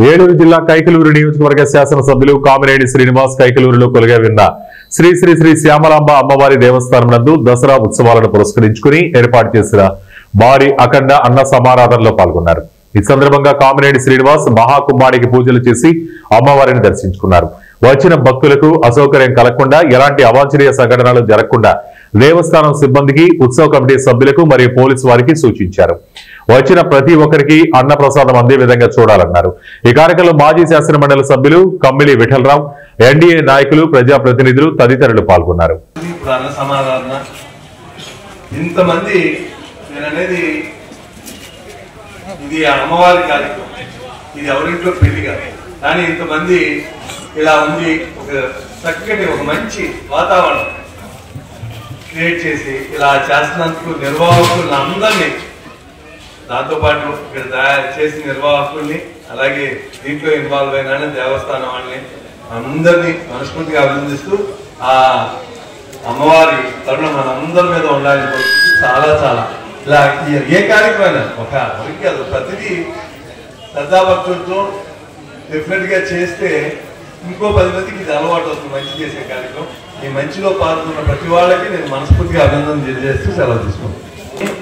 ఏలూరు జిల్లా కైకలూరు నియోజకవర్గ శాసనసభ్యులు కామినేని శ్రీనివాస్ కైకలూరులో కొలువై ఉన్న శ్రీ శ్రీ శ్రీ శ్యామలాంబ అమ్మవారి దేవస్థానం నందు దసరా ఉత్సవాలను పురస్కరించుకుని ఏర్పాటు చేసిన భారీ అఖండ అన్న సమారాధనలో పాల్గొన్నారు. ఈ సందర్భంగా కామినేని శ్రీనివాస్ మహాకుంభానికి పూజలు చేసి అమ్మవారిని దర్శించుకున్నారు. వచ్చిన భక్తులకు అసౌకర్యం కలగకుండా ఎలాంటి అవాంఛనీయ సంఘటనలు జరగకుండా దేవస్థానం సిబ్బందికి, ఉత్సవ కమిటీ సభ్యులకు మరియు పోలీసు వారికి సూచించారు. వచ్చిన ప్రతి ఒక్కరికి అన్న ప్రసాదం అందే విధంగా చూడాలన్నారు. ఈ కార్యక్రమంలో మాజీ శాసన మండలి సభ్యులు కమ్మిలి విఠలరావు, ఎన్డీఏ నాయకులు, ప్రజాప్రతినిధులు తదితరులు పాల్గొన్నారు. ఇది అమ్మవారి కార్యక్రమం, ఇది ఎవరింట్లో పెళ్లి కాదు. కానీ ఇంతమంది ఇలా ఉంది, ఒక చక్కటి ఒక మంచి వాతావరణం క్రియేట్ చేసి ఇలా చేస్తున్నందుకు నిర్వాహకులను అందరినీ, దాంతోపాటు ఇక్కడ తయారు చేసిన నిర్వాహకుల్ని, అలాగే దీంట్లో ఇన్వాల్వ్ అయిన దేవస్థానం వాళ్ళని అందరినీ మనస్ఫూర్తిగా అభినందిస్తూ ఆ అమ్మవారి తరుణం మనందరి మీద ఉండాలని చాలా చాలా ఇలా ఏ కార్యక్రమం ఒకరికి అది ప్రతిదీ శ్రద్ధాభక్తులతో డెఫినెట్ గా చేస్తే ఇంకో 10 మందికి ఇది అలవాటు అవుతుంది. మంచి చేసే కార్యక్రమం, ఈ మంచిలో పాల్గొన్న ప్రతి వాళ్ళకి నేను మనస్ఫూర్తిగా అభినందన తెలియజేస్తూ సెలవు తీసుకుంటాను.